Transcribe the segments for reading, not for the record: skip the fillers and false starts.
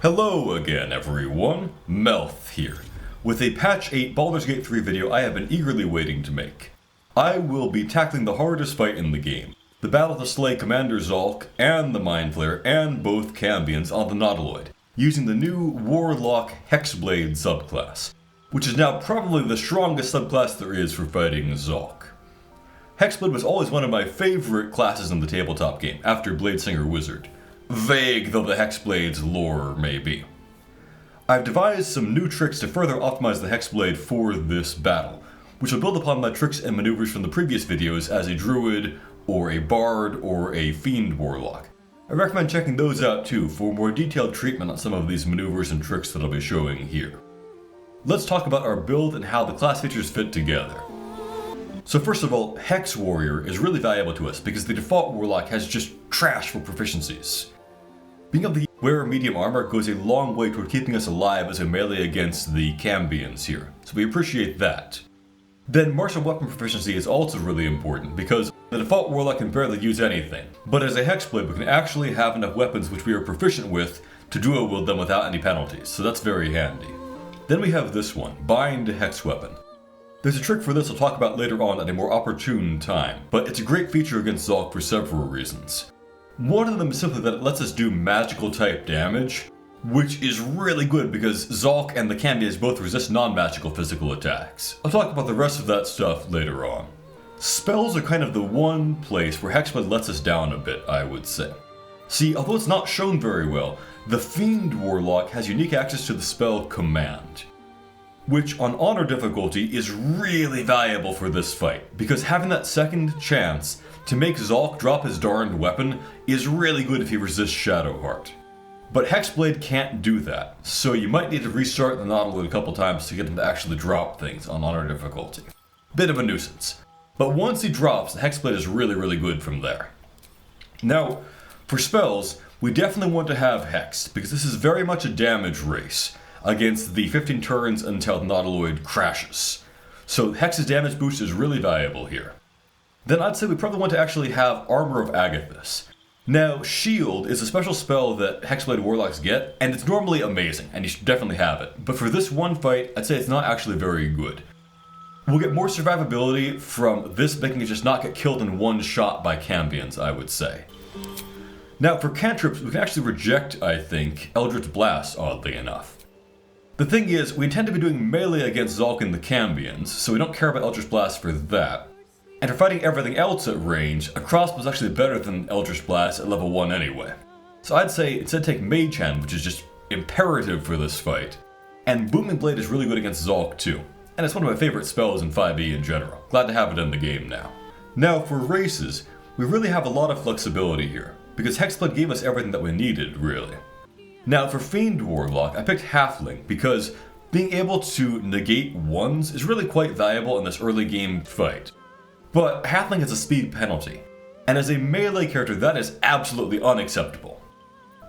Hello again everyone, Melth here, with a Patch 8 Baldur's Gate 3 video I have been eagerly waiting to make. I will be tackling the hardest fight in the game, the battle to slay Commander Zhalk and the Mindflayer and both Cambions on the Nautiloid, using the new Warlock Hexblade subclass, which is now probably the strongest subclass there is for fighting Zhalk. Hexblade was always one of my favorite classes in the tabletop game, after Bladesinger Wizard. Vague though the Hexblade's lore may be. I've devised some new tricks to further optimize the Hexblade for this battle, which will build upon my tricks and maneuvers from the previous videos as a druid, or a bard, or a fiend warlock. I recommend checking those out too for more detailed treatment on some of these maneuvers and tricks that I'll be showing here. Let's talk about our build and how the class features fit together. So first of all, Hex Warrior is really valuable to us because the default warlock has just trash for proficiencies. Being able to wear medium armor goes a long way toward keeping us alive as a melee against the Cambions here, so we appreciate that. Then martial weapon proficiency is also really important because the default warlock can barely use anything, but as a Hexblade we can actually have enough weapons which we are proficient with to dual wield them without any penalties, so that's very handy. Then we have this one, Bind Hex Weapon. There's a trick for this I'll talk about later on at a more opportune time, but it's a great feature against Zhalk for several reasons. One of them is simply that it lets us do magical type damage, which is really good because Zhalk and the Cambions both resist non-magical physical attacks. I'll talk about the rest of that stuff later on. Spells are kind of the one place where Hexblade lets us down a bit, I would say. See, although it's not shown very well, the Fiend Warlock has unique access to the spell Command, which on Honor difficulty is really valuable for this fight, because having that second chance to make Zhalk drop his darned weapon is really good if he resists Shadowheart. But Hexblade can't do that, so you might need to restart the Nautiloid a couple times to get him to actually drop things on Honor difficulty. Bit of a nuisance. But once he drops, the Hexblade is really good from there. Now, for spells, we definitely want to have Hex, because this is very much a damage race against the 15 turns until the Nautiloid crashes. So Hex's damage boost is really valuable here. Then I'd say we probably want to actually have Armor of Agathis. Now, Shield is a special spell that Hexblade Warlocks get, and it's normally amazing, and you should definitely have it. But for this one fight, I'd say it's not actually very good. We'll get more survivability from this making it just not get killed in one shot by Cambions, I would say. Now, for cantrips, we can actually reject, I think, Eldritch Blast, oddly enough. The thing is, we intend to be doing melee against Zhalk and the Cambions, so we don't care about Eldritch Blast for that. And for fighting everything else at range, a crossbow is actually better than Eldritch Blast at level 1 anyway. So I'd say instead take Mage Hand, which is just imperative for this fight. And Booming Blade is really good against Zhalk too. And it's one of my favorite spells in 5e in general. Glad to have it in the game now. Now for races, we really have a lot of flexibility here, because Hexblade gave us everything that we needed, really. Now for Fiend Warlock, I picked Halfling because being able to negate ones is really quite valuable in this early game fight. But Halfling has a speed penalty, and as a melee character that is absolutely unacceptable.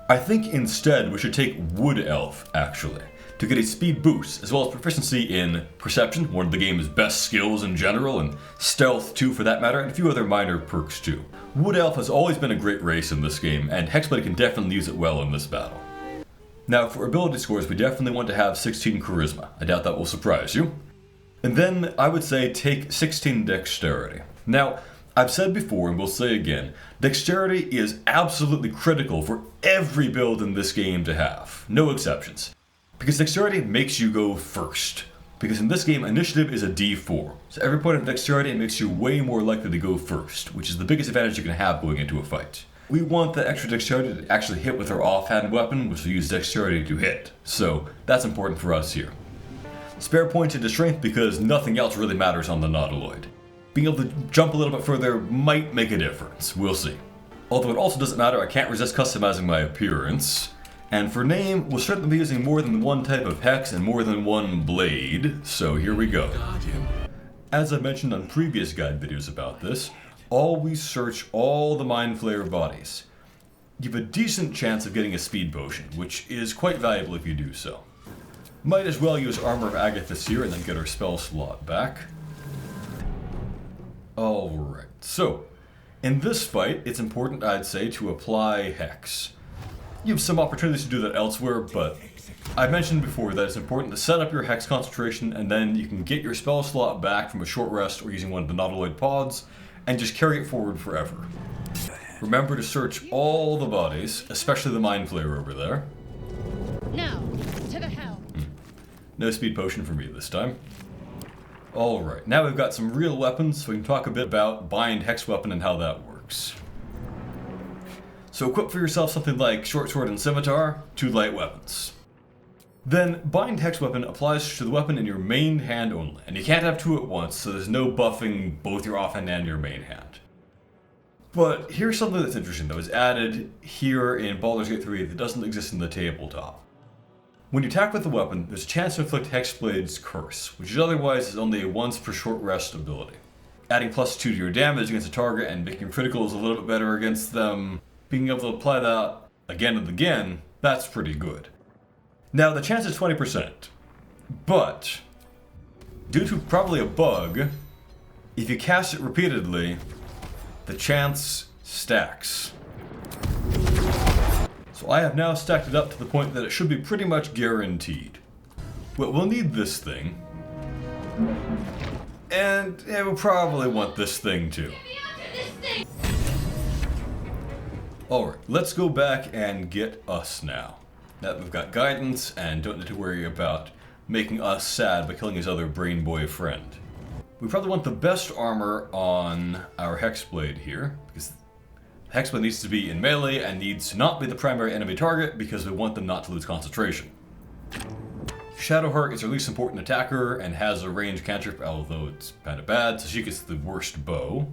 I think instead we should take Wood Elf, actually, to get a speed boost, as well as proficiency in Perception, one of the game's best skills in general, and Stealth too for that matter, and a few other minor perks too. Wood Elf has always been a great race in this game, and Hexblade can definitely use it well in this battle. Now for ability scores, we definitely want to have 16 Charisma. I doubt that will surprise you. And then I would say take 16 Dexterity. Now, I've said before and will say again, Dexterity is absolutely critical for every build in this game to have. No exceptions. Because Dexterity makes you go first. Because in this game, Initiative is a D4. So every point of Dexterity makes you way more likely to go first, which is the biggest advantage you can have going into a fight. We want the extra Dexterity to actually hit with our offhand weapon, which will use Dexterity to hit. So that's important for us here. Spare points into Strength because nothing else really matters on the Nautiloid. Being able to jump a little bit further might make a difference, we'll see. Although it also doesn't matter, I can't resist customizing my appearance. And for name, we'll certainly be using more than one type of hex and more than one blade, so here we go. As I mentioned on previous guide videos about this, always search all the Mindflayer bodies. You have a decent chance of getting a speed potion, which is quite valuable if you do so. Might as well use Armor of Agathis here and then get our spell slot back. Alright, so in this fight, it's important, I'd say, to apply Hex. You have some opportunities to do that elsewhere, but I mentioned before that it's important to set up your Hex concentration and then you can get your spell slot back from a short rest or using one of the Nautiloid pods and just carry it forward forever. Remember to search all the bodies, especially the Mindflayer over there. Now, to the helm. No speed potion for me this time. Alright, now we've got some real weapons, so we can talk a bit about Bind Hex Weapon and how that works. So equip for yourself something like Short Sword and Scimitar, 2 light weapons. Then Bind Hex Weapon applies to the weapon in your main hand only, and you can't have 2 at once, so there's no buffing both your offhand and your main hand. But here's something that's interesting that was added here in Baldur's Gate 3 that doesn't exist in the tabletop. When you attack with the weapon, there's a chance to inflict Hexblade's Curse, which is otherwise only a once per short rest ability. Adding +2 to your damage against a target and making criticals a little bit better against them, being able to apply that again and again, that's pretty good. Now the chance is 20%, but due to probably a bug, if you cast it repeatedly, the chance stacks. So I have now stacked it up to the point that it should be pretty much guaranteed. Well, we'll need this thing. And yeah, we'll probably want this thing too. Alright, let's go back and get us now. Now that we've got guidance and don't need to worry about making us sad by killing his other brain boy friend. We probably want the best armor on our Hexblade here, because Hexblade needs to be in melee and needs to not be the primary enemy target because we want them not to lose concentration. Shadowheart is our least important attacker and has a ranged cantrip, although it's kind of bad, so she gets the worst bow.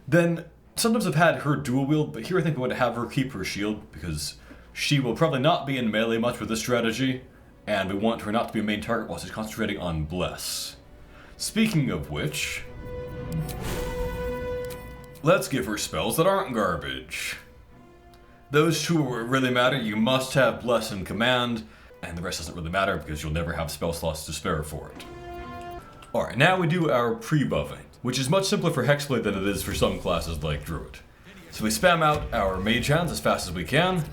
Then, sometimes I've had her dual wield, but here I think we want to have her keep her shield because she will probably not be in melee much with this strategy, and we want her not to be a main target while she's concentrating on Bless. Speaking of which, let's give her spells that aren't garbage. Those 2 really matter. You must have Bless in command, and the rest doesn't really matter because you'll never have spell slots to spare for it. Alright, now we do our pre-buffing, which is much simpler for Hexblade than it is for some classes like Druid. So we spam out our mage hands as fast as we can.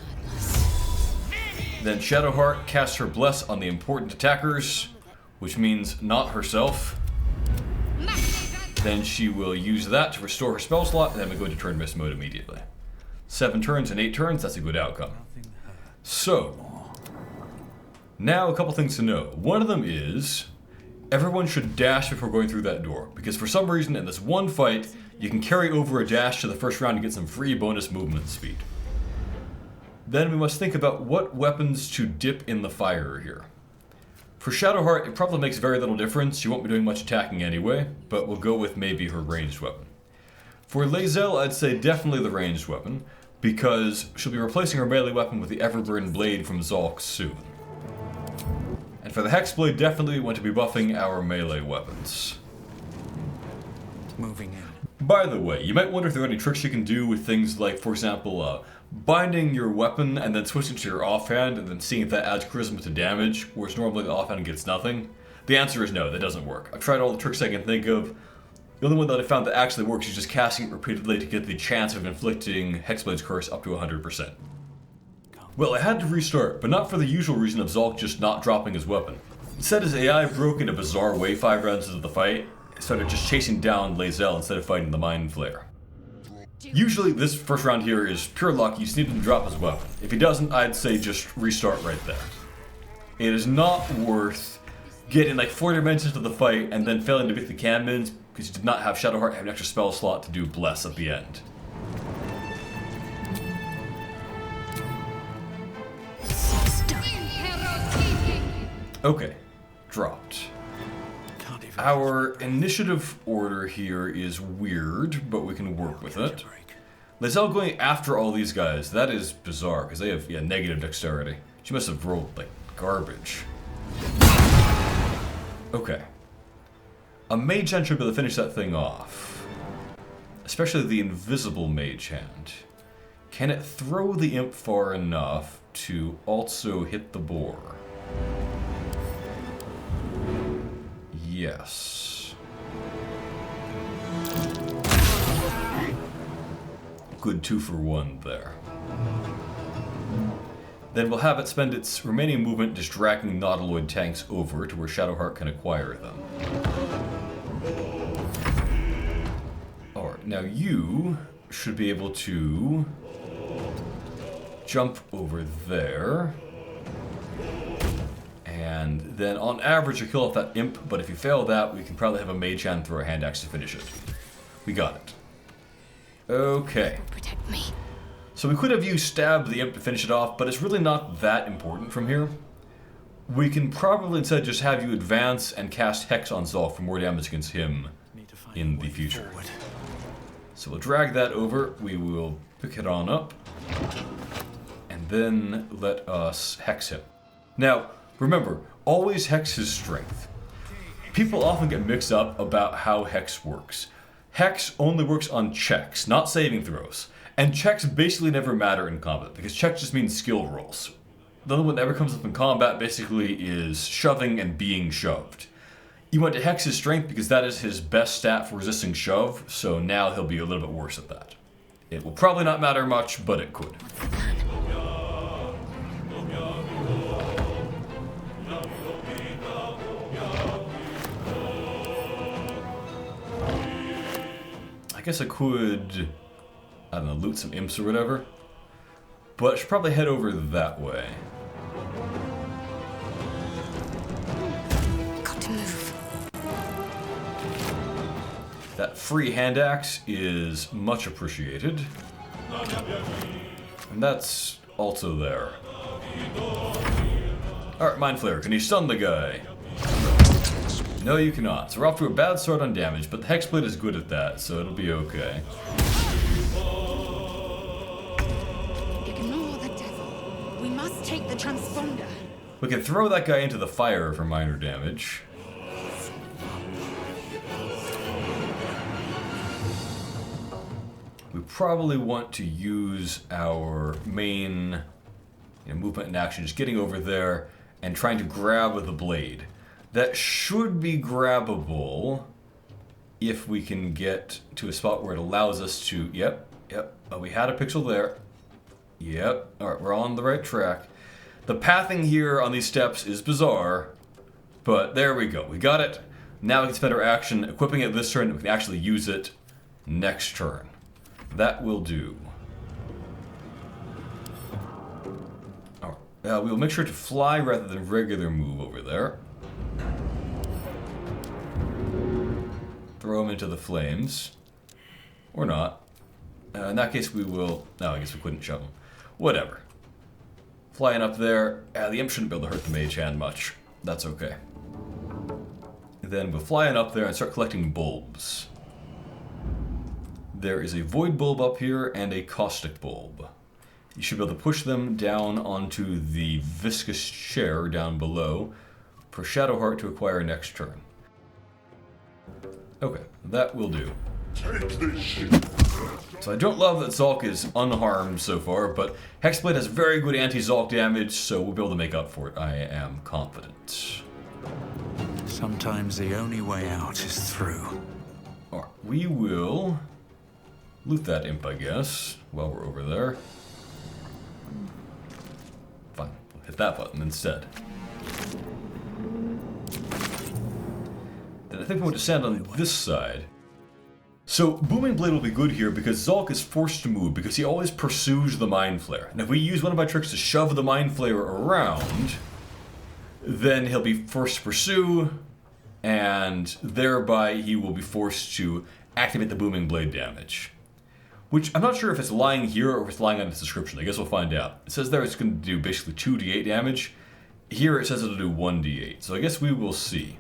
Then Shadowheart casts her Bless on the important attackers, which means not herself. Then she will use that to restore her spell slot, and then we go into turn miss mode immediately. 7 turns and 8 turns, that's a good outcome. So, now a couple things to know. One of them is, everyone should dash before going through that door, because for some reason in this one fight, you can carry over a dash to the first round and get some free bonus movement speed. Then we must think about what weapons to dip in the fire here. For Shadowheart, it probably makes very little difference. She won't be doing much attacking anyway, but we'll go with maybe her ranged weapon. For Lae'zel, I'd say definitely the ranged weapon, because she'll be replacing her melee weapon with the Everburn Blade from Zhalk soon. And for the Hexblade, definitely we want to be buffing our melee weapons. Moving in. By the way, you might wonder if there are any tricks you can do with things like, for example, binding your weapon and then switching to your offhand and then seeing if that adds charisma to damage, whereas normally the offhand gets nothing. The answer is no, that doesn't work. I've tried all the tricks I can think of. The only one that I found that actually works is just casting it repeatedly to get the chance of inflicting Hexblade's Curse up to 100%. Well, I had to restart, but not for the usual reason of Zhalk just not dropping his weapon. Instead, his AI broke in a bizarre way 5 rounds into the fight. It started just chasing down Lae'zel instead of fighting the Mindflayer. Usually this first round here is pure luck, you just need him to drop his weapon. If he doesn't, I'd say just restart right there. It is not worth getting like 4 dimensions to the fight and then failing to beat the Cambions because you did not have Shadowheart have an extra spell slot to do Bless at the end. Okay, dropped. Our initiative order here is weird, but we can work with it. Lae'zel going after all these guys, that is bizarre, because they have negative dexterity. She must have rolled like garbage. Okay. A mage hand should be able to finish that thing off. Especially the invisible mage hand. Can it throw the imp far enough to also hit the boar? Yes. Good 2 for 1 there. Then we'll have it spend its remaining movement just dragging Nautiloid tanks over to where Shadowheart can acquire them. Alright, now you should be able to jump over there. And then on average you kill off that imp, but if you fail that, we can probably have a mage hand throw a hand axe to finish it. We got it. Okay. Protect me. So we could have used stab the imp to finish it off, but it's really not that important from here. We can probably instead just have you advance and cast Hex on Zhalk for more damage against him in the future. Forward. So we'll drag that over, we will pick it on up, and then let us Hex him. Now, remember, always Hex his strength. People often get mixed up about how Hex works. Hex only works on checks, not saving throws. And checks basically never matter in combat, because checks just mean skill rolls. The only one that ever comes up in combat basically is shoving and being shoved. You want to Hex his strength because that is his best stat for resisting shove, so now he'll be a little bit worse at that. It will probably not matter much, but it could. I guess I could, I don't know, loot some imps or whatever. But I should probably head over that way. Got to move. That free hand axe is much appreciated. And that's also there. Alright, Mindflayer, can you stun the guy? No, you cannot. So we're off to a bad start on damage, but the Hexblade is good at that, so it'll be okay. Ignore the devil. We must take the transponder. We can throw that guy into the fire for minor damage. We probably want to use our main movement and action, just getting over there and trying to grab the blade. That should be grabbable if we can get to a spot where it allows us to... Yep. Oh, we had a pixel there. Yep. Alright, we're on the right track. The pathing here on these steps is bizarre, but there we go. We got it. Now we can spend our action equipping it this turn. We can actually use it next turn. That will do. Alright. We'll make sure to fly rather than regular move over there. Throw him into the flames. Or not. In that case we will... No, I guess we couldn't shove him. Whatever. Flying up there. The imp shouldn't be able to hurt the mage hand much. That's okay. Then we'll fly up there and start collecting bulbs. There is a void bulb up here and a caustic bulb. You should be able to push them down onto the viscous chair down below for Shadowheart to acquire next turn. Okay, that will do. So I don't love that Zhalk is unharmed so far, but Hexblade has very good anti-Zhalk damage, so we'll be able to make up for it. I am confident. Sometimes the only way out is through. Alright, we will loot that imp, I guess, while we're over there. Fine, we'll hit that button instead. Then I think we want to stand on this side. So, Booming Blade will be good here because Zhalk is forced to move because he always pursues the Mindflayer. And if we use one of my tricks to shove the Mindflayer around, then he'll be forced to pursue, and thereby he will be forced to activate the Booming Blade damage. Which, I'm not sure if it's lying here or if it's lying on its description. I guess we'll find out. It says there it's going to do basically 2d8 damage. Here it says it'll do 1d8, so I guess we will see.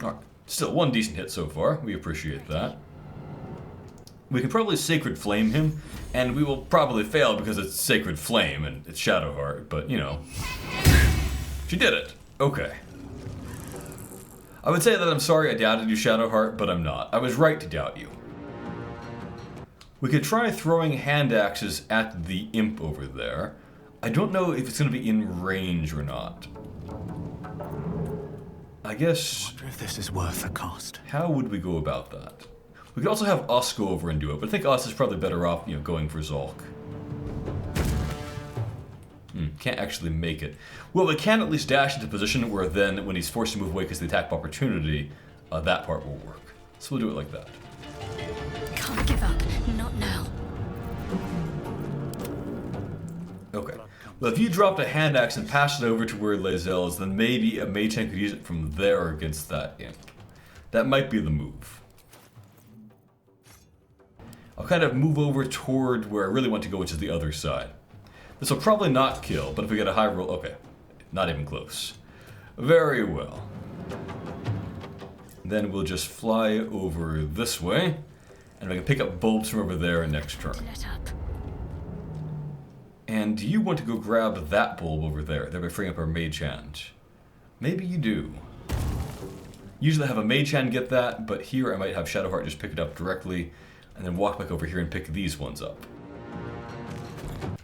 Alright, still one decent hit so far. We appreciate that. We can probably Sacred Flame him, and we will probably fail because it's Sacred Flame and it's Shadowheart, but you know. She did it. Okay. I would say that I'm sorry I doubted you, Shadowheart, but I'm not. I was right to doubt you. We could try throwing hand axes at the imp over there. I don't know if it's going to be in range or not. I guess... I wonder if this is worth the cost. How would we go about that? We could also have us go over and do it, but I think us is probably better off, going for Zhalk. Can't actually make it. Well, we can at least dash into position where then, when he's forced to move away because of the attack of opportunity, that part will work. So we'll do it like that. Can't give up. Not now. Okay. Well, if you dropped a hand axe and passed it over to where Lae'zel is, then maybe a mage hand could use it from there against that imp. That might be the move. I'll kind of move over toward where I really want to go, which is the other side. This will probably not kill, but if we get a high roll... Okay. Not even close. Very well. Then we'll just fly over this way, and we can pick up bulbs from over there next turn. Let up. And do you want to go grab that bulb over there, thereby freeing up our mage hand? Maybe you do. Usually I have a mage hand get that, but here I might have Shadowheart just pick it up directly, and then walk back over here and pick these ones up.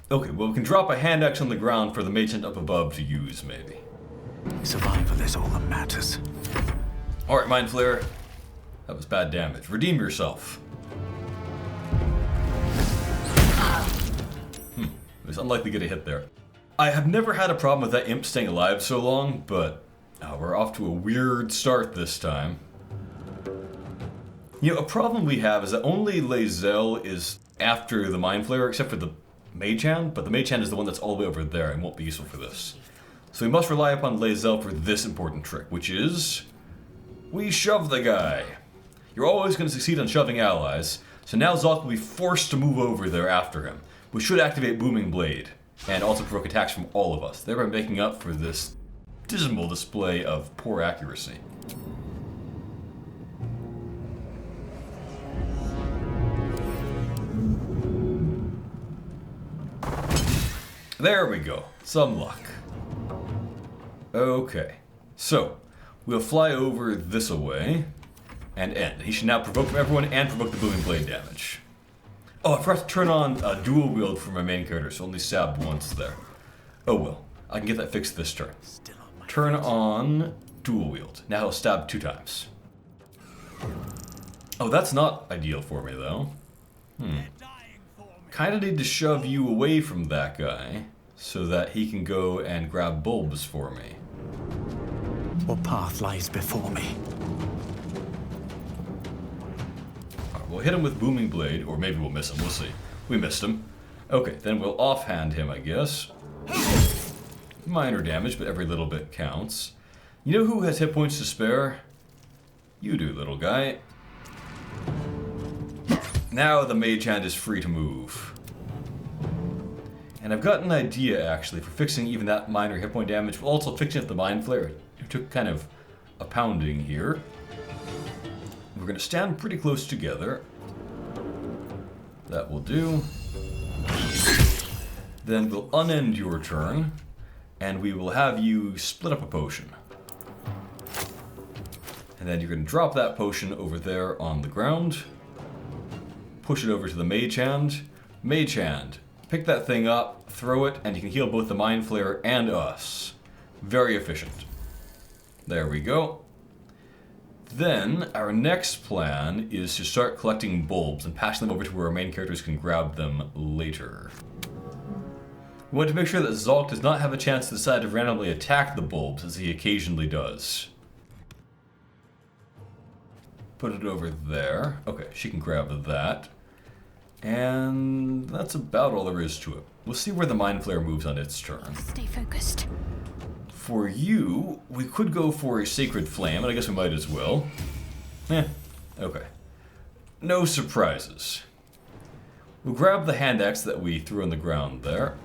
Okay, well we can drop a hand axe on the ground for the mage hand up above to use, maybe. Survival is all that matters. Alright, Mindflayer. That was bad damage. Redeem yourself. It was unlikely to get a hit there. I have never had a problem with that imp staying alive so long, but we're off to a weird start this time. You know, a problem we have is that only Lae'zel is after the Mindflayer, except for the Mage Hand, but the Mage Hand is the one that's all the way over there and won't be useful for this. So we must rely upon Lae'zel for this important trick, which is... we shove the guy. You're always going to succeed on shoving allies, so now Zhalk will be forced to move over there after him, which should activate Booming Blade, and also provoke attacks from all of us, thereby making up for this dismal display of poor accuracy. There we go. Some luck. Okay. So, we'll fly over this away and end. He should now provoke from everyone and provoke the Booming Blade damage. Oh, I forgot to turn on dual wield for my main character, so only stabbed once there. Oh well. I can get that fixed this turn. Turn on dual wield. Now he'll stab 2 times. Oh, that's not ideal for me, though. Kinda need to shove you away from that guy, so that he can go and grab bulbs for me. What path lies before me? Alright, we'll hit him with Booming Blade, or maybe we'll miss him, we'll see. We missed him. Okay, then we'll offhand him, I guess. Minor damage, but every little bit counts. You know who has hit points to spare? You do, little guy. Now the Mage Hand is free to move. And I've got an idea, actually, for fixing even that minor hit point damage, while also fixing up the Mindflayer, who took kind of a pounding here. We're going to stand pretty close together. That will do. Then we'll unend your turn, and we will have you split up a potion. And then you're going to drop that potion over there on the ground. Push it over to the Mage Hand. Mage Hand. Pick that thing up, throw it, and you can heal both the Mindflayer and us. Very efficient. There we go. Then, our next plan is to start collecting bulbs and passing them over to where our main characters can grab them later. We want to make sure that Zhalk does not have a chance to decide to randomly attack the bulbs, as he occasionally does. Put it over there. Okay, she can grab that. And that's about all there is to it. We'll see where the Mindflayer moves on its turn. Stay focused. For you, we could go for a Sacred Flame, and I guess we might as well. Okay. No surprises. We'll grab the hand axe that we threw on the ground there.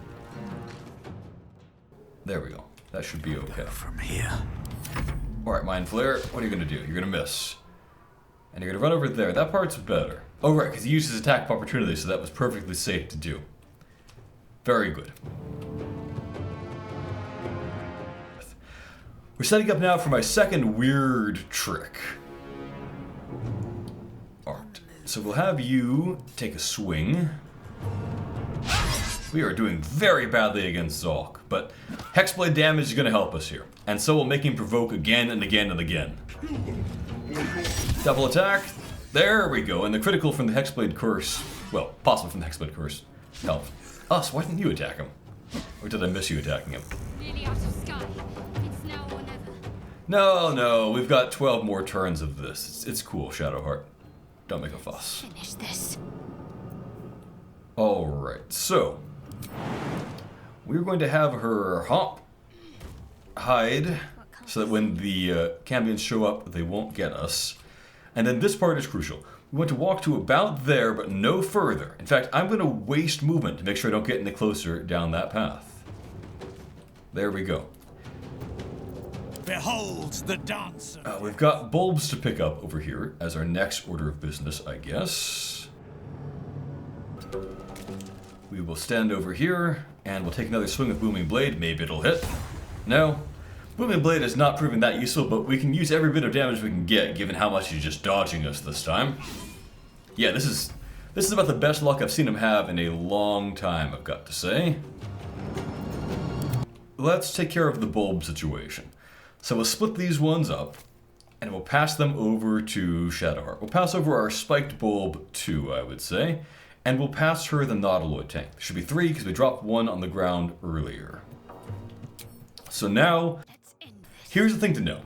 There we go. That should be okay. From here. Alright, Mindflayer, what are you going to do? You're going to miss. And you're going to run over there. That part's better. Oh, right, because he used his attack of opportunity, so that was perfectly safe to do. Very good. We're setting up now for my second weird trick. Alright, so we'll have you take a swing. We are doing very badly against Zhalk, but Hexblade damage is going to help us here. And so we'll make him provoke again and again and again. Double attack. There we go, and the critical from the Hexblade Curse, well, possible from the Hexblade Curse, helped us. Why didn't you attack him? Or did I miss you attacking him? Nearly out of sky. It's now or never. No, we've got 12 more turns of this. It's cool, Shadowheart. Don't make a fuss. Finish this. Alright, so we're going to have her hide so that when the Cambions show up, they won't get us. And then this part is crucial. We want to walk to about there, but no further. In fact, I'm going to waste movement to make sure I don't get any closer down that path. There we go. Behold the dancer. We've got bulbs to pick up over here as our next order of business, I guess. We will stand over here, and we'll take another swing with Booming Blade. Maybe it'll hit. No. Booming Blade has not proven that useful, but we can use every bit of damage we can get, given how much he's just dodging us this time. Yeah, this is about the best luck I've seen him have in a long time, I've got to say. Let's take care of the bulb situation. So we'll split these ones up, and we'll pass them over to Shadowheart. We'll pass over our spiked bulb too, I would say, and we'll pass her the Nautiloid tank. There should be 3 because we dropped 1 on the ground earlier. So now, here's the thing to know.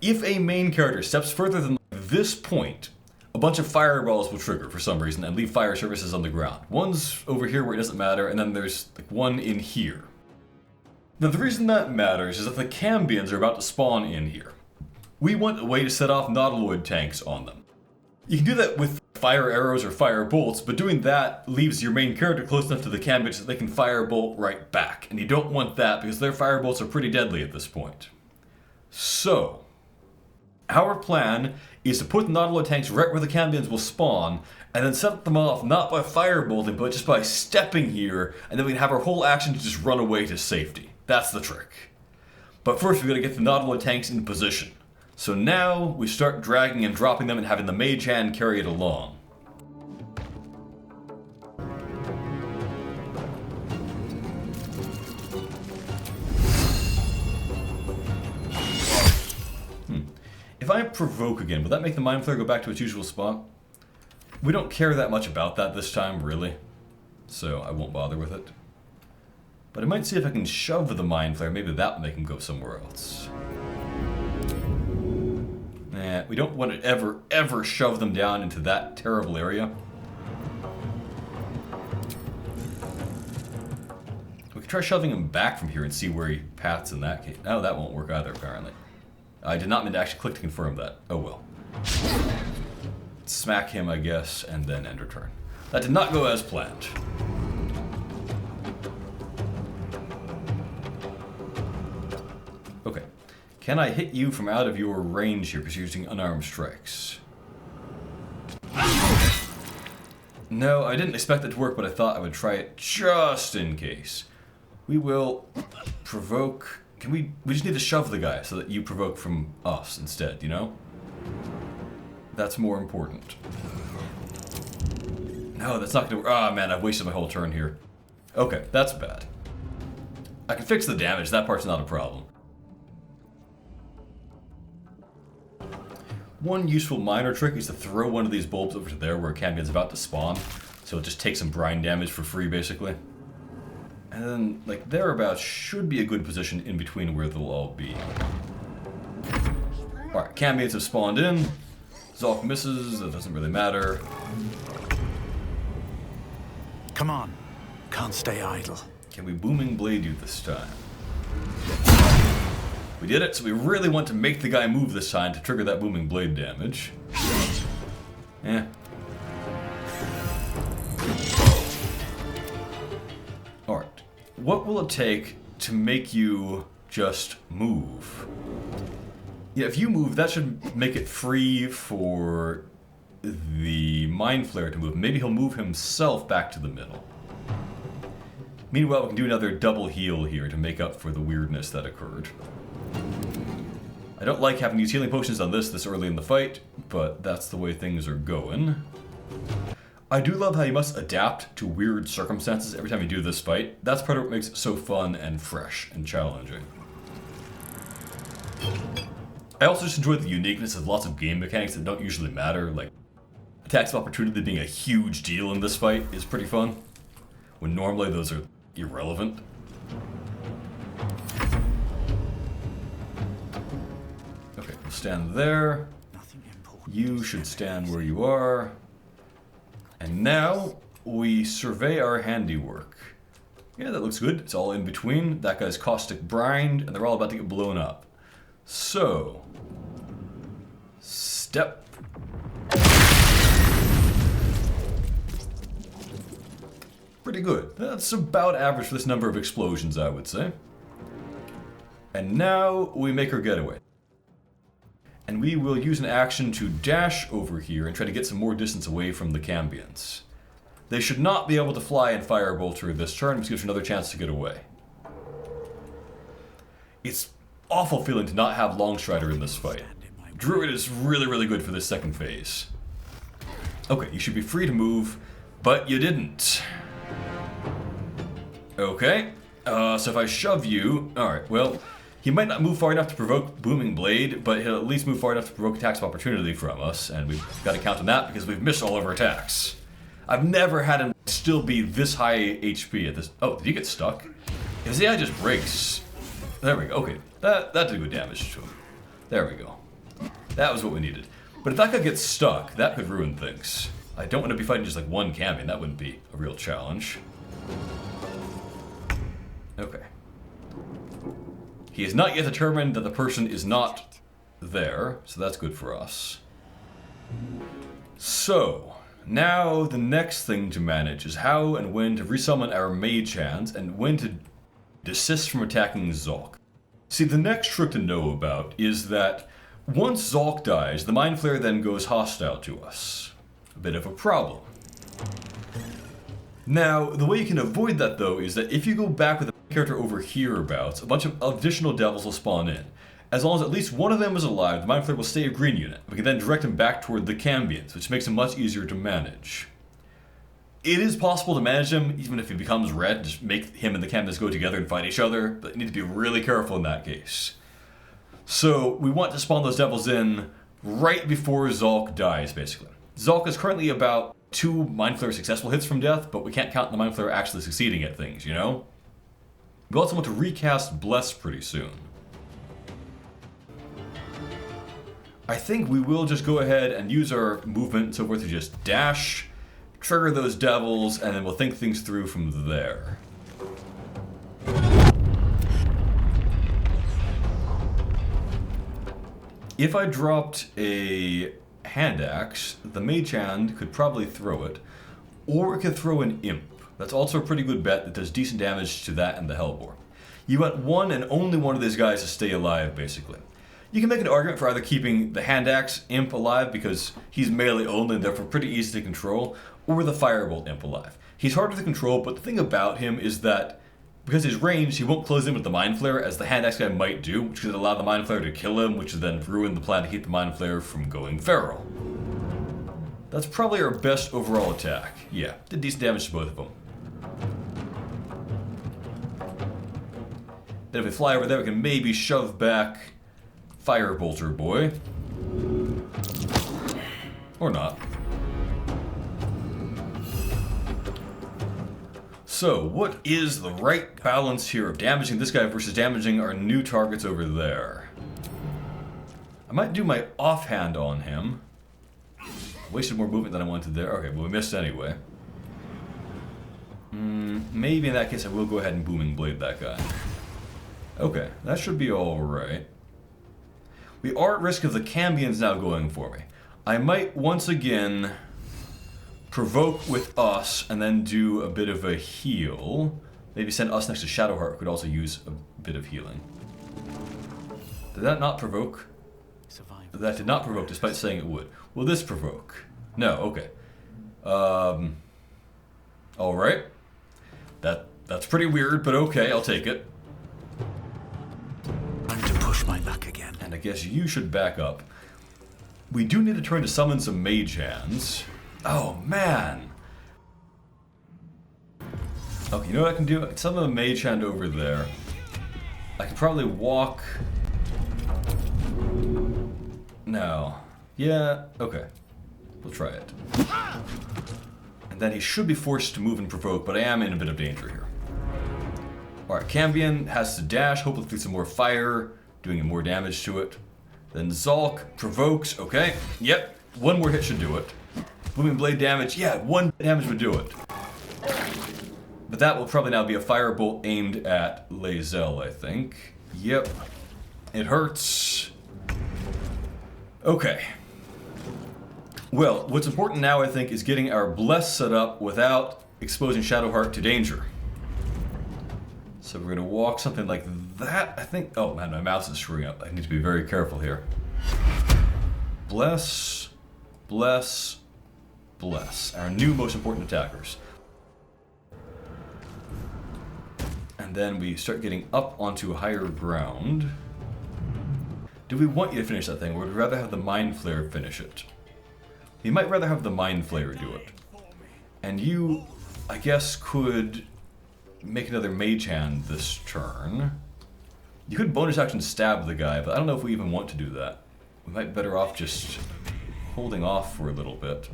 If a main character steps further than this point, a bunch of fireballs will trigger for some reason and leave fire services on the ground. One's over here where it doesn't matter, and then there's like one in here. Now the reason that matters is that the Cambions are about to spawn in here. We want a way to set off Nautiloid tanks on them. You can do that with fire arrows or fire bolts, but doing that leaves your main character close enough to the Cambions that they can fire bolt right back. And you don't want that because their fire bolts are pretty deadly at this point. So, our plan is to put the Nautiloid tanks right where the Cambions will spawn, and then set them off not by firebolting, but just by stepping here, and then we can have our whole action to just run away to safety. That's the trick. But first we've got to get the Nautiloid tanks in position. So now we start dragging and dropping them and having the mage hand carry it along. If I provoke again, will that make the Mindflayer go back to its usual spot? We don't care that much about that this time, really. So I won't bother with it. But I might see if I can shove the Mindflayer. Maybe that will make him go somewhere else. Nah, we don't want to ever shove them down into that terrible area. We can try shoving him back from here and see where he pats in that case. No, that won't work either, apparently. I did not mean to actually click to confirm that. Oh well. Smack him, I guess, and then end turn. That did not go as planned. Okay. Can I hit you from out of your range here because you're using unarmed strikes? No, I didn't expect it to work, but I thought I would try it just in case. We will provoke... We just need to shove the guy so that you provoke from us instead, you know? That's more important. No, that's not gonna work. Ah, man, I've wasted my whole turn here. Okay, that's bad. I can fix the damage, that part's not a problem. One useful minor trick is to throw one of these bulbs over to there where a Cambion's about to spawn, so it just takes some brine damage for free, basically. And then, like, thereabouts should be a good position in between where they'll all be. Alright, Cambions have spawned in. Zhalk misses, that doesn't really matter. Come on, can't stay idle. Can we Booming Blade you this time? We did it, so we really want to make the guy move this time to trigger that Booming Blade damage. Eh. Alright. What will it take to make you just move? Yeah, if you move, that should make it free for the Mindflayer to move. Maybe he'll move himself back to the middle. Meanwhile, we can do another double heal here to make up for the weirdness that occurred. I don't like having to use healing potions on this early in the fight, but that's the way things are going. I do love how you must adapt to weird circumstances every time you do this fight. That's part of what makes it so fun and fresh and challenging. I also just enjoy the uniqueness of lots of game mechanics that don't usually matter, like attacks of opportunity being a huge deal in this fight is pretty fun, when normally those are irrelevant. Okay, we'll stand there. You should stand where you are. And now we survey our handiwork. Yeah, that looks good. It's all in between. That guy's caustic brined, and they're all about to get blown up. So, step. Pretty good. That's about average for this number of explosions, I would say. And now we make our getaway. And we will use an action to dash over here and try to get some more distance away from the Cambions. They should not be able to fly and firebolt through this turn, which gives you another chance to get away. It's awful feeling to not have Longstrider in this fight. Druid is really, really good for this second phase. Okay, you should be free to move, but you didn't. Okay, so if I shove you... Alright, well, he might not move far enough to provoke Booming Blade, but he'll at least move far enough to provoke attacks of opportunity from us, and we've got to count on that because we've missed all of our attacks. I've never had him still be this high HP at this... Oh, did he get stuck? His AI just breaks. There we go. Okay, that did good damage to him. There we go. That was what we needed. But if that guy gets stuck, that could ruin things. I don't want to be fighting just like one Cambion. That wouldn't be a real challenge. Okay. He has not yet determined that the person is not there, so that's good for us. So, now the next thing to manage is how and when to resummon our mage hands and when to desist from attacking Zhalk. See, the next trick to know about is that once Zhalk dies, the Mindflayer then goes hostile to us. A bit of a problem. Now, the way you can avoid that though is that if you go back with a character over hereabouts, a bunch of additional devils will spawn in. As long as at least one of them is alive, the Mindflayer will stay a green unit. We can then direct him back toward the Cambions, which makes him much easier to manage. It is possible to manage him, even if he becomes red, just make him and the Cambions go together and fight each other, but you need to be really careful in that case. So, we want to spawn those devils in right before Zhalk dies, basically. Zhalk is currently about 2 Mindflayer successful hits from death, but we can't count the Mindflayer actually succeeding at things, you know? We also want to recast Bless pretty soon. I think we will just go ahead and use our movement and so forth to just dash, trigger those devils, and then we'll think things through from there. If I dropped a Handaxe, the Mage Hand could probably throw it, or it could throw an Imp. That's also a pretty good bet that does decent damage to that and the Hellbore. You want one and only one of these guys to stay alive, basically. You can make an argument for either keeping the Handaxe Imp alive because he's melee only and therefore pretty easy to control, or the Firebolt Imp alive. He's harder to control, but the thing about him is that because he's ranged, he won't close in with the Mindflayer as the Handaxe guy might do, which could allow the Mindflayer to kill him, which would then ruin the plan to keep the Mindflayer from going feral. That's probably our best overall attack. Yeah, did decent damage to both of them. Then if we fly over there, we can maybe shove back Firebolter Boy. Or not. So, what is the right balance here of damaging this guy versus damaging our new targets over there? I might do my offhand on him. Wasted more movement than I wanted there. Okay, well we missed anyway. Maybe in that case I will go ahead and Booming Blade that guy. Okay, that should be alright. We are at risk of the Cambions now going for me. I might once again provoke with us and then do a bit of a heal. Maybe send us next to Shadowheart, could also use a bit of healing. Did that not provoke? That did not provoke despite saying it would. Will this provoke? No, okay. Alright. That's pretty weird, but okay, I'll take it. Time to push my luck again. And I guess you should back up. We do need to turn to summon some mage hands. Oh, man! Okay, you know what I can do? I can summon a mage hand over there. I could probably walk... No. Yeah, okay. We'll try it. And then he should be forced to move and provoke, but I am in a bit of danger here. Alright, Cambion has to dash, hopefully through some more fire, doing more damage to it. Then Zhalk provokes, okay, yep, one more hit should do it. Booming blade damage, yeah, one damage would do it. But that will probably now be a firebolt aimed at Lae'zel, I think. Yep, it hurts. Okay. Well, what's important now, I think, is getting our Bless set up without exposing Shadowheart to danger. So we're gonna walk something like that, I think. Oh man, my mouse is screwing up. I need to be very careful here. Bless, bless, bless. Our new most important attackers. And then we start getting up onto higher ground. Do we want you to finish that thing, or would we rather have the Mindflayer finish it? You might rather have the Mindflayer do it. And you, I guess, could make another Mage Hand this turn. You could bonus action stab the guy, but I don't know if we even want to do that. We might be better off just holding off for a little bit.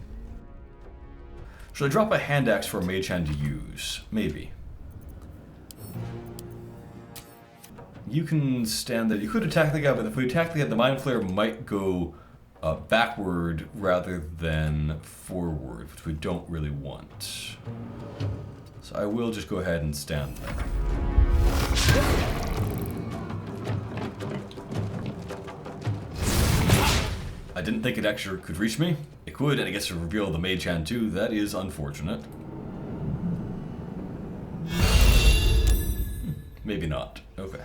Should I drop a hand axe for a Mage Hand to use? Maybe. You can stand there. You could attack the guy, but if we attack the guy, the Mindflayer might go backward rather than forward, which we don't really want. So I will just go ahead and stand there. I didn't think it actually could reach me. It could, and it gets to reveal the Mage Hand too. That is unfortunate. Maybe not. Okay.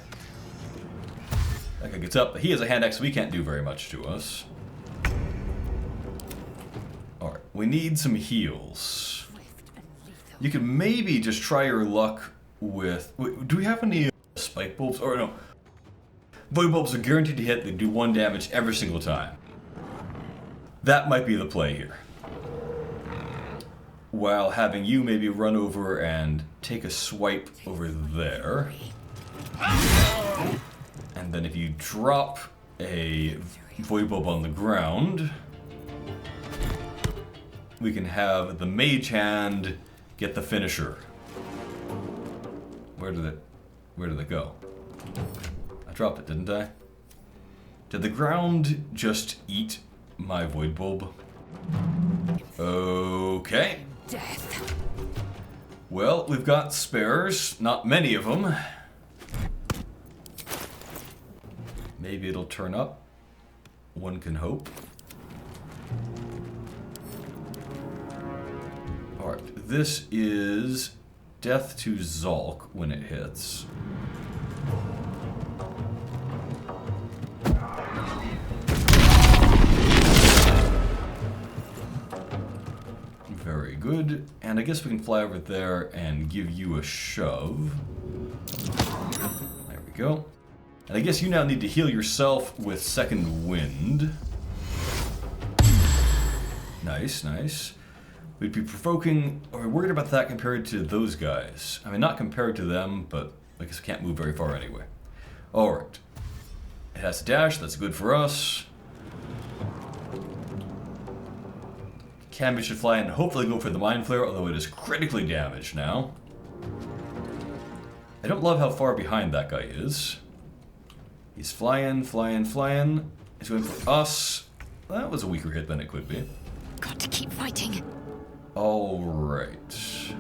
That guy gets up. He has a hand axe, so he can't do very much to us. Alright, we need some heals. You could maybe just try your luck with... Wait, do we have any spike bulbs? Or no. Void bulbs are guaranteed to hit. They do 1 damage every single time. That might be the play here. While having you maybe run over and take a swipe over there. And then if you drop a void bulb on the ground, we can have the Mage Hand get the finisher. Where did it go? I dropped it, didn't I? Did the ground just eat my void bulb? Okay. Death. Well, we've got spares, not many of them. Maybe it'll turn up. One can hope. Alright, this is death to Zhalk when it hits. Very good. And I guess we can fly over there and give you a shove. There we go. And I guess you now need to heal yourself with Second Wind. Nice, nice. We'd be provoking, or we're worried about that compared to those guys. I mean, not compared to them, but I guess we can't move very far anyway. Alright. It has to dash, that's good for us. Cambions should fly and hopefully go for the Mindflayer, although it is critically damaged now. I don't love how far behind that guy is. He's flying, flying, flying. He's going for us. That was a weaker hit than it could be. Got to keep fighting. Alright.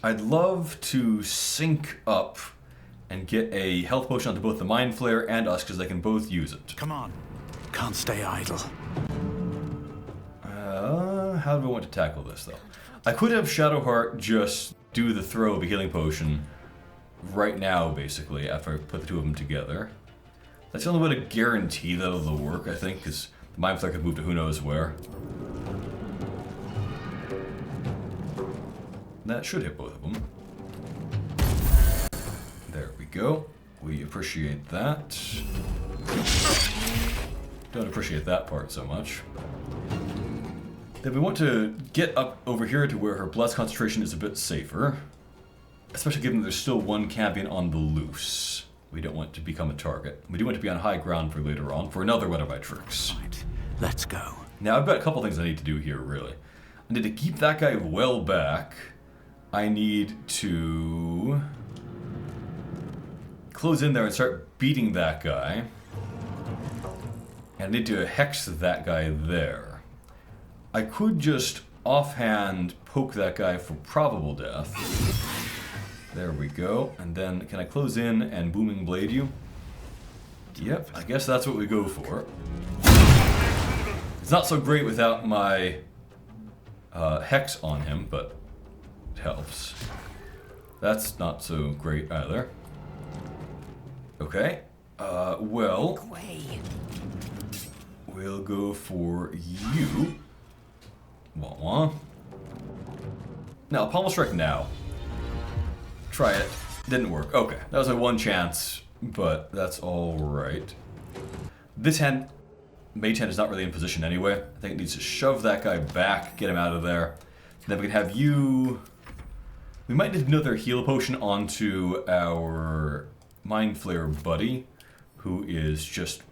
I'd love to sync up and get a health potion onto both the Mindflayer and us, because they can both use it. Come on. Can't stay idle. How do I want to tackle this, though? I could have Shadowheart just do the throw of a healing potion right now, basically, after I put the two of them together. That's the only way to guarantee that it'll work, I think, because the Mindflayer could move to who knows where. That should hit both of them. There we go. We appreciate that. Don't appreciate that part so much. Then we want to get up over here to where her bless concentration is a bit safer. Especially given there's still one Cambion on the loose. We don't want to become a target. We do want to be on high ground for later on, for another one of my tricks. Right. Let's go. Now I've got a couple things I need to do here, really. I need to keep that guy well back. I need to close in there and start beating that guy. And I need to hex that guy there. I could just offhand poke that guy for probable death. There we go. And then can I close in and booming blade you? Yep, I guess that's what we go for. It's not so great without my hex on him, but it helps. That's not so great either. Okay. Well, we'll go for you. Wah-wah. Now, Pommel Strike now. Try it. Didn't work. Okay, that was my one chance, but that's alright. This hand, Mage Hand is not really in position anyway. I think it needs to shove that guy back, get him out of there. Then we can have you... We might need another heal potion onto our Mindflayer buddy, who is just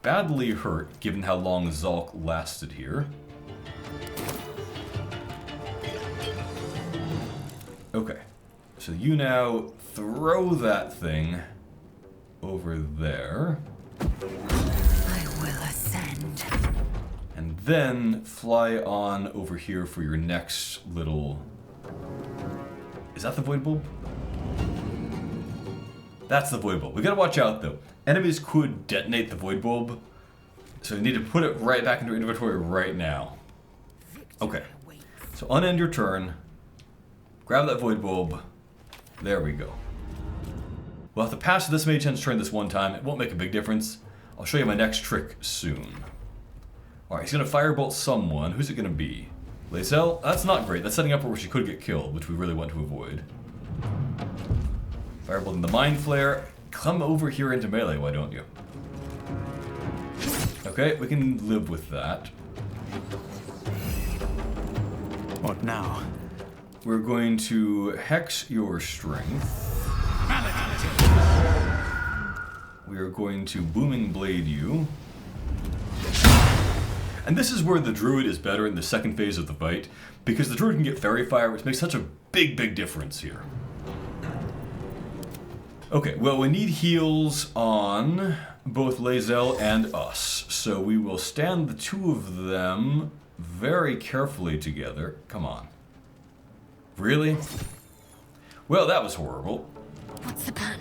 badly hurt given how long Zhalk lasted here. Okay, so you now throw that thing over there. I will ascend. And then fly on over here for your next little... Is that the Void Bulb? That's the Void Bulb. We gotta watch out though. Enemies could detonate the Void Bulb, so you need to put it right back into your inventory right now. Okay, so unend your turn, grab that Void Bulb, there we go. We'll have to pass this Mage Hand's turn this one time. It won't make a big difference. I'll show you my next trick soon. Alright, he's gonna firebolt someone. Who's it gonna be? Lae'zel? That's not great. That's setting up where she could get killed, which we really want to avoid. Firebolting the Mindflayer. Come over here into melee, why don't you? Okay, we can live with that. What now? We're going to hex your strength. We are going to booming blade you. And this is where the druid is better in the second phase of the fight, because the druid can get fairy fire, which makes such a big difference here. Okay, well, we need heals on both Lae'zel and us, so we will stand the two of them very carefully together. Come on. Really? Well, that was horrible. What's the plan?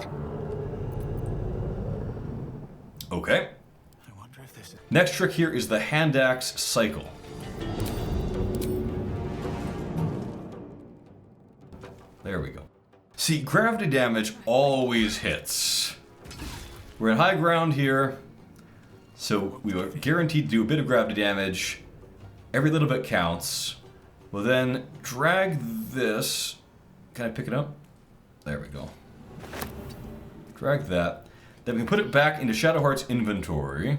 Okay. I wonder if this is... Next trick here is the Handaxe Cycle. There we go. See, gravity damage always hits. We're in high ground here, so we are guaranteed to do a bit of gravity damage. Every little bit counts. We'll then drag this. Can I pick it up? There we go. Drag that. Then we can put it back into Shadowheart's inventory.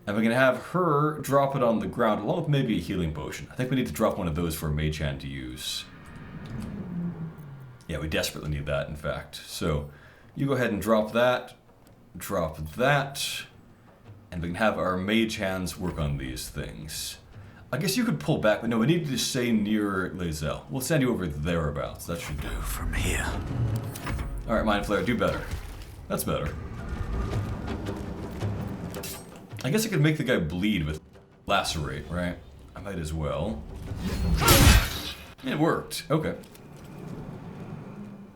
And we can have her drop it on the ground, along with maybe a healing potion. I think we need to drop one of those for a Mage Hand to use. Yeah, we desperately need that, in fact. So, you go ahead and drop that, and we can have our Mage Hands work on these things. I guess you could pull back, but no, we need to stay near Lae'zel. We'll send you over thereabouts. That should do. from here. Alright, Mindflayer, do better. That's better. I guess I could make the guy bleed with Lacerate, right? I might as well. It worked. Okay.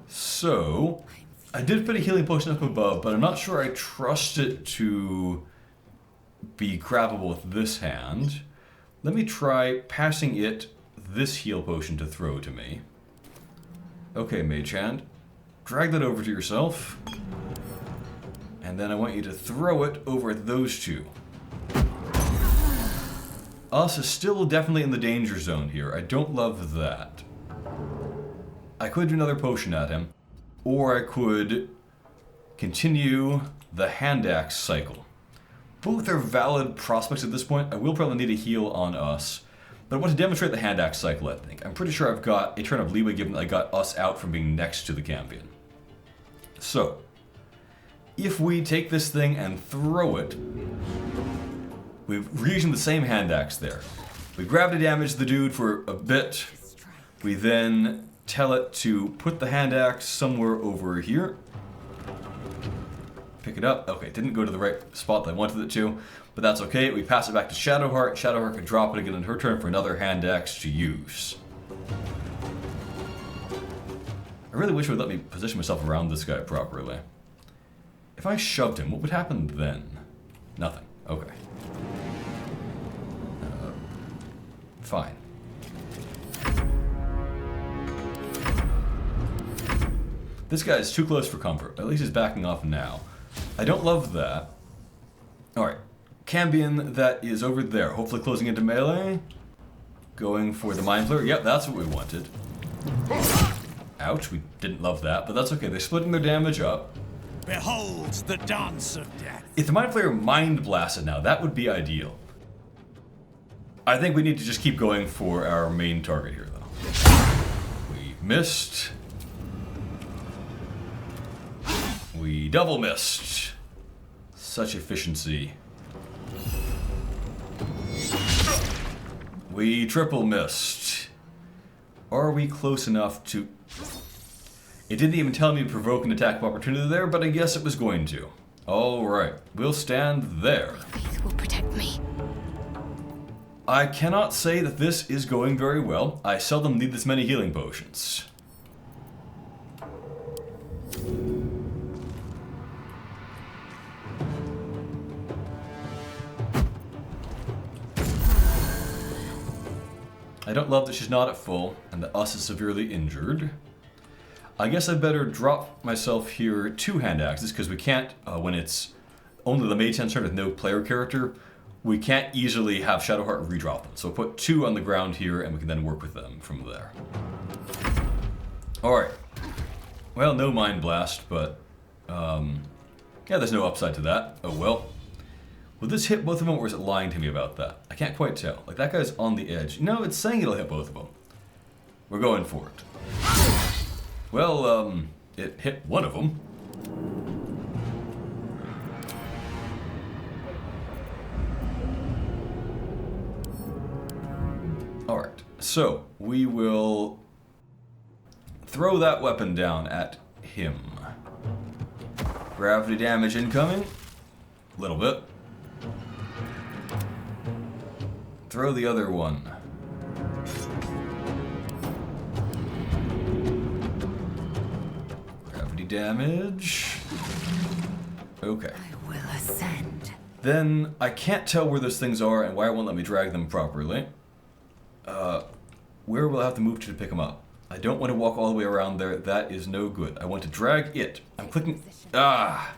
So, I did put a healing potion up above, but I'm not sure I trust it to be grabbable with this hand. Let me try passing it this heal potion to throw to me. Okay, Mage Hand. Drag that over to yourself. And then I want you to throw it over at those two. Us is still definitely in the danger zone here. I don't love that. I could do another potion at him, or I could continue the Handaxe Cycle. Both are valid prospects at this point. I will probably need a heal on us, but I want to demonstrate the Handaxe Cycle, I think. I'm pretty sure I've got a turn of leeway given that I got us out from being next to the Cambion. So, if we take this thing and throw it, we're using the same hand axe there. We gravity damage the dude for a bit. We then tell it to put the hand axe somewhere over here. Pick it up. Okay, didn't go to the right spot that I wanted it to, but that's okay. We pass it back to Shadowheart. Shadowheart can drop it again in her turn for another Handaxe to use. I really wish it would let me position myself around this guy properly. If I shoved him, what would happen then? Nothing. Okay. Fine. This guy is too close for comfort. At least he's backing off now. I don't love that. Alright. Cambion that is over there. Hopefully closing into melee. Going for the Mindflayer. Yep, that's what we wanted. Ouch, we didn't love that, but that's okay. They're splitting their damage up. Behold the dance of death. If the Mindflayer Mind Blasted now, that would be ideal. I think we need to just keep going for our main target here, though. We missed. We double missed. Such efficiency. We triple missed. Are we close enough to... It didn't even tell me to provoke an attack of opportunity there, but I guess it was going to. Alright, we'll stand there. Faith will protect me. I cannot say that this is going very well. I seldom need this many healing potions. I don't love that she's not at full, and that Us is severely injured. I guess I better drop myself here 2 Handaxes, because we can't, when it's only the Mage Hand's turn with no player character, we can't easily have Shadowheart redrop them. So put 2 on the ground here, and we can then work with them from there. Alright. Well, no Mind Blast, but, yeah, there's no upside to that. Oh well. Will this hit both of them, or is it lying to me about that? I can't quite tell. Like, that guy's on the edge. No, it's saying it'll hit both of them. We're going for it. Well, it hit one of them. Alright, so we will throw that weapon down at him. Gravity damage incoming. A little bit. Throw the other one. Gravity damage. Okay. I will ascend. Then I can't tell where those things are and why it won't let me drag them properly. Where will I have to move to pick them up? I don't want to walk all the way around there. That is no good. I want to drag it. I'm clicking... Ah!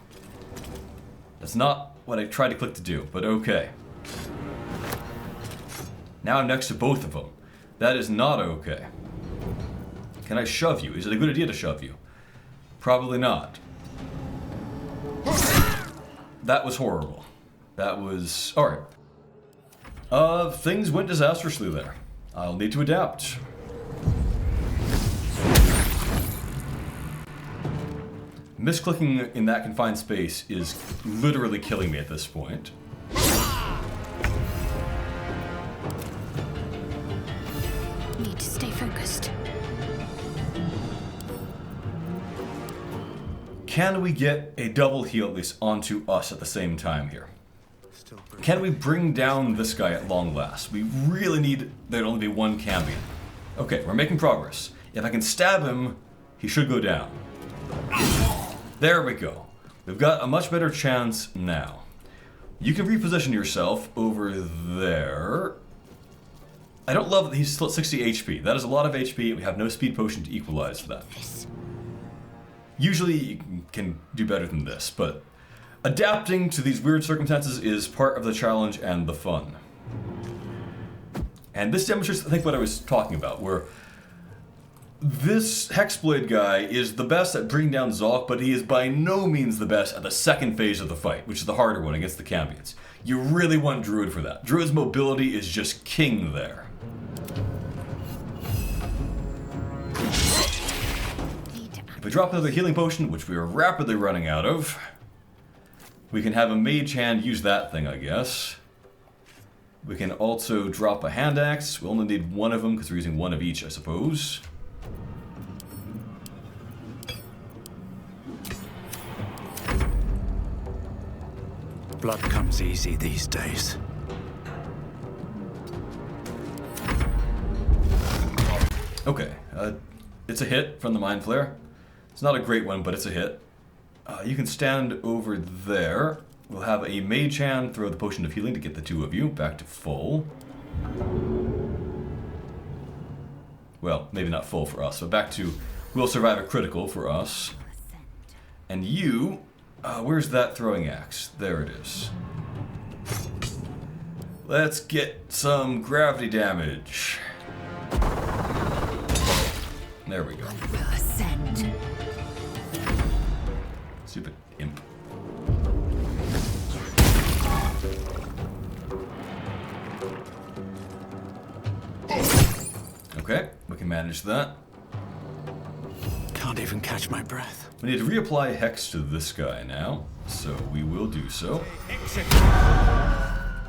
That's not what I tried to click to do, but okay. Now I'm next to both of them. That is not okay. Can I shove you? Is it a good idea to shove you? Probably not. That was horrible. That was... Alright. Things went disastrously there. I'll need to adapt. Misclicking in that confined space is literally killing me at this point. Need to stay focused. Can we get a double heal at least onto us at the same time here? Can we bring down this guy at long last? We really need there to only be one Cambion. Okay, we're making progress. If I can stab him, he should go down. There we go. We've got a much better chance now. You can reposition yourself over there. I don't love that he's still at 60 HP. That is a lot of HP. We have no speed potion to equalize for that. Usually you can do better than this, but adapting to these weird circumstances is part of the challenge and the fun. And this demonstrates, I think, what I was talking about, where this Hexblade guy is the best at bringing down Zhalk, but he is by no means the best at the second phase of the fight, which is the harder one against the Cambions. You really want Druid for that. Druid's mobility is just king there. If we drop another healing potion, which we are rapidly running out of, we can have a mage hand use that thing, I guess. We can also drop a hand axe. We only need one of them because we're using one of each, I suppose. Blood comes easy these days. Okay, it's a hit from the Mindflayer. It's not a great one, but it's a hit. You can stand over there. We'll have a mage hand throw the potion of healing to get the two of you back to full. Well, maybe not full for us, but back to we'll survive a critical for us. And you, where's that throwing axe? There it is. Let's get some gravity damage. There we go. I will ascend. Stupid imp. Okay, we can manage that. Can't even catch my breath. We need to reapply Hex to this guy now, so we will do so.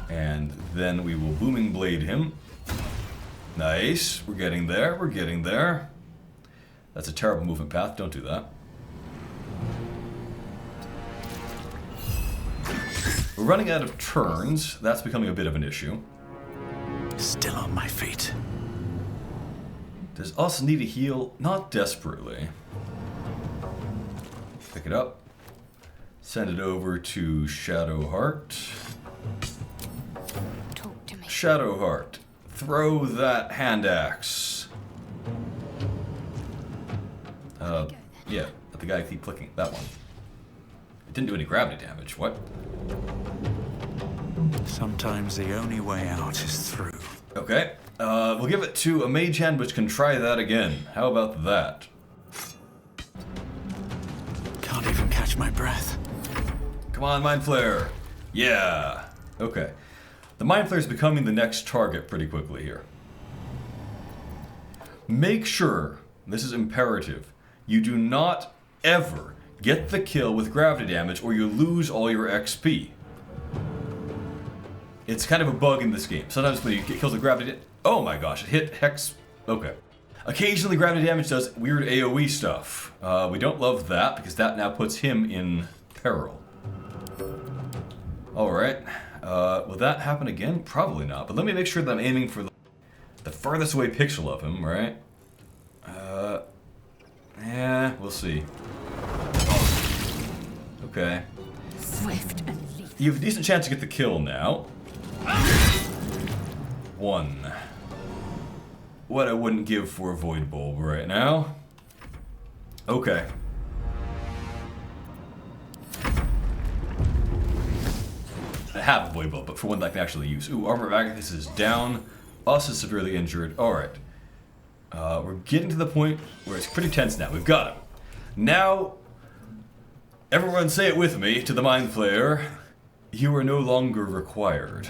And then we will Booming Blade him. Nice, we're getting there, we're getting there. That's a terrible movement path, don't do that. We're running out of turns, that's becoming a bit of an issue. Still on my feet. Does us need a heal? Not desperately. Pick it up. Send it over to Shadowheart. Talk to me. Shadowheart, throw that hand axe. Yeah, let the guy keep clicking. That one. It didn't do any gravity damage. What? Sometimes the only way out is through. Okay. We'll give it to a mage hand which can try that again. How about that? Can't even catch my breath. Come on, Mindflayer. Yeah. Okay. The Mindflayer is becoming the next target pretty quickly here. Make sure, this is imperative, you do not ever get the kill with gravity damage or you lose all your XP. It's kind of a bug in this game. Sometimes when you get kills with gravity... Oh my gosh, it hit Hex... Okay. Occasionally gravity damage does weird AoE stuff. We don't love that because that now puts him in peril. Alright. Will that happen again? Probably not. But let me make sure that I'm aiming for the farthest away pixel of him, right? Yeah, we'll see. Okay. Swift and lethal. You have a decent chance to get the kill now. 1. What I wouldn't give for a Void Bulb right now. Okay. I have a Void Bulb, but for one that I can actually use. Ooh, Armor of Agathis is down. Us is severely injured. Alright. We're getting to the point where it's pretty tense now. We've got him. Now, everyone say it with me to the Mindflayer. You are no longer required.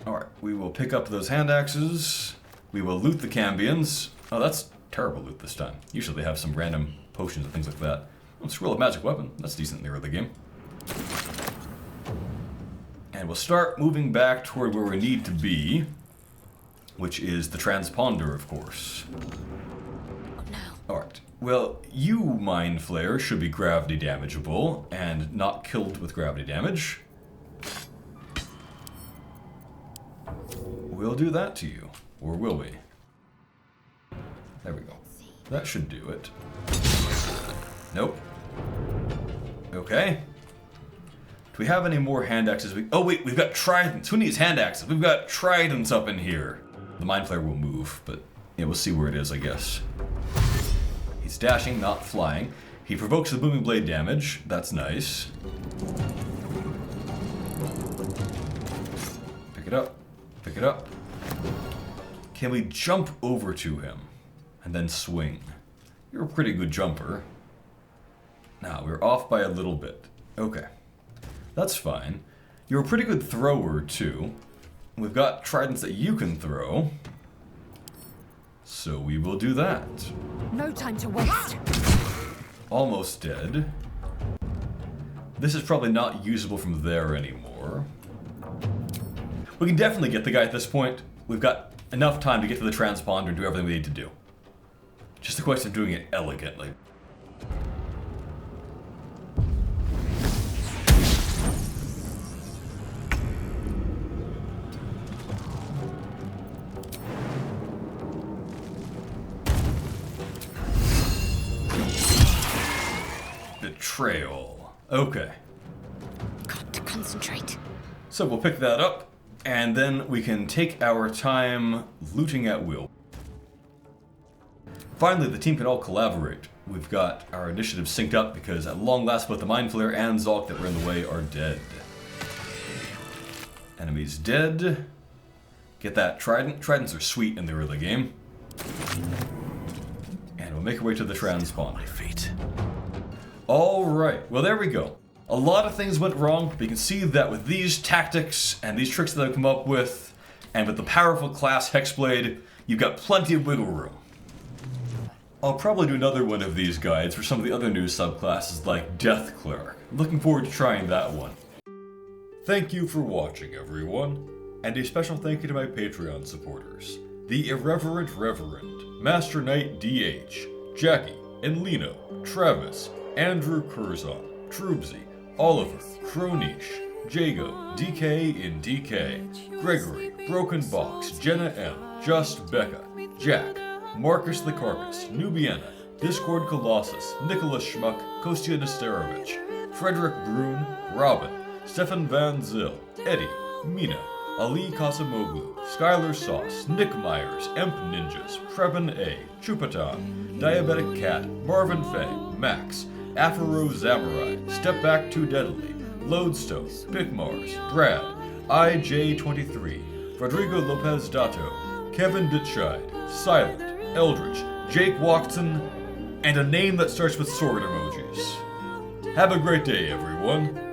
Alright, we will pick up those hand axes. We will loot the Cambions. Oh, that's terrible loot this time. Usually they have some random potions and things like that. Oh, Scroll of Magic Weapon. That's decent in the early game. And we'll start moving back toward where we need to be, which is the transponder, of course. Oh, no. Alright. Well, you, Mindflayer, should be gravity damageable and not killed with gravity damage. We'll do that to you. Or will we? There we go. That should do it. Nope. Okay. Do we have any more hand axes? Oh wait, we've got tridents. Who needs hand axes? We've got tridents up in here. The Mindflayer will move, but yeah, we'll see where it is, I guess. He's dashing, not flying. He provokes the booming blade damage. That's nice. Pick it up. Pick it up. Can we jump over to him and then swing? You're a pretty good jumper. Now, we're off by a little bit. Okay. That's fine. You're a pretty good thrower, too. We've got tridents that you can throw. So we will do that. No time to waste. Almost dead. This is probably not usable from there anymore. We can definitely get the guy at this point. We've got enough time to get to the transponder and do everything we need to do. Just a question of doing it elegantly. Betrayal. Okay. Got to concentrate. So we'll pick that up, and then we can take our time looting at will. Finally, the team can all collaborate. We've got our initiative synced up because at long last both the Mindflayer and Zhalk that were in the way are dead. Enemies dead. Get that trident. Tridents are sweet in the early game. And we'll make our way to the transponder. My feet. Alright, well there we go. A lot of things went wrong, but you can see that with these tactics and these tricks that I've come up with, and with the powerful class Hexblade, you've got plenty of wiggle room. I'll probably do another one of these guides for some of the other new subclasses like Death Cleric. I'm looking forward to trying that one. Thank you for watching, everyone, and a special thank you to my Patreon supporters. The Irreverent Reverend, Master Knight DH, Jackie, and Lino, Travis, Andrew Curzon, Troobsy, Oliver, Croniche, Jago, DK in DK, Gregory, Broken Box, Jenna M, Just Becca, Jack, Marcus the Carcass, Nubiana, Discord Colossus, Nicholas Schmuck, Kostya Nesterovich, Frederick Brune, Robin, Stefan Van Zyl, Eddie, Mina, Ali Kasamoglu, Skylar Sauce, Nick Myers, Emp Ninjas, Preben A, Chupatan, Diabetic Cat, Marvin Fay, Max, Afro Samurai, Step Back Too Deadly, Lodestone, Bitmars, Brad, IJ23, Rodrigo Lopez Dato, Kevin Ditchide, Silent, Eldridge, Jake Watson, and a name that starts with sword emojis. Have a great day, everyone.